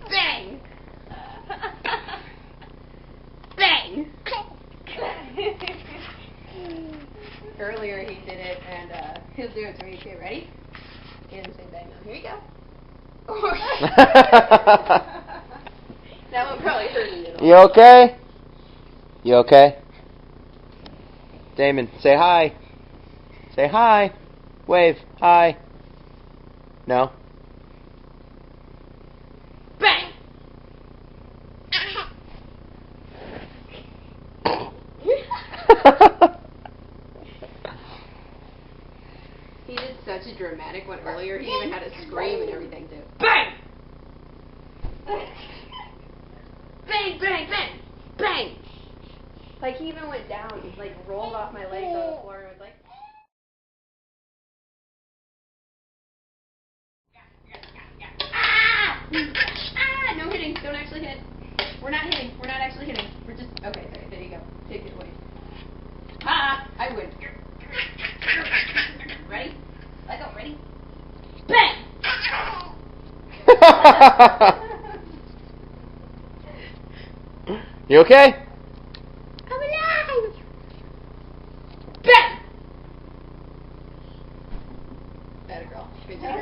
Bang! Bang! Earlier he did it, and he'll do it to me. Okay, ready? And say bang now. Here you go. That one probably hurt me. You okay? You okay? Damon, say hi. Say hi. Wave. Hi. No? Bang! He did such a dramatic one earlier. He even had a scream and everything too. Bang! Bang, bang, bang, bang! Like he even went down, he like rolled off my legs on the floor and was like. Ah! Ah! No hitting. Don't actually hit. We're not hitting. We're not actually hitting. We're just. Okay, sorry. There you go. Take it away. Ah! I win. Ready? Let go. Ready? Bang! You okay? I'm alive! Bang! Atta girl. Good job.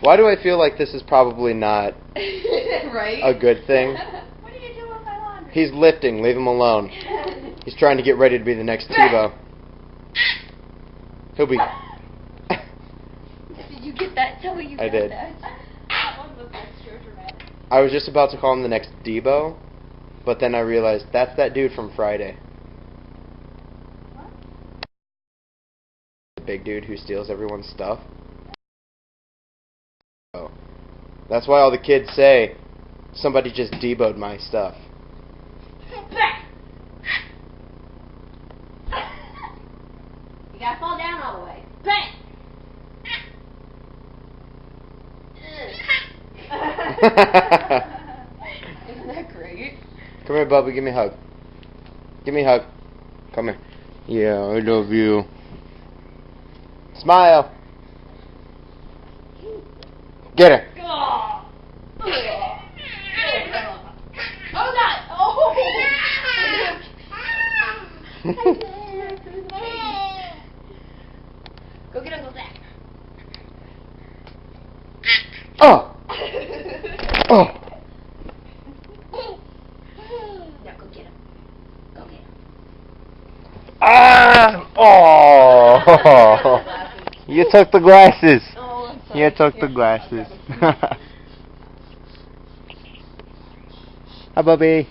Why do I feel like this is probably not Right? a good thing? What are you doing with my laundry? He's lifting. Leave him alone. He's trying to get ready to be the next Tebow. He'll be... Did you get that? Tell me you I got did. that. That one was extra dramatic. I was just about to call him the next Debo, but then I realized that's that dude from Friday. What? The big dude who steals everyone's stuff. Oh. That's why all the kids say, somebody just Debo'd my stuff. You gotta fall down all the way. Bang! Isn't that great? Come here, Bubba. Give me a hug. Give me a hug. Come here. Yeah, I love you. Smile. Get her. Oh, God! Oh! Go get Uncle Zach. Oh. Oh. Now go get him. Go get him. Ah. Oh. You took the glasses. Oh, I'm sorry. You took the Here. glasses. Hi, Bubby.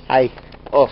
Hi. Oh.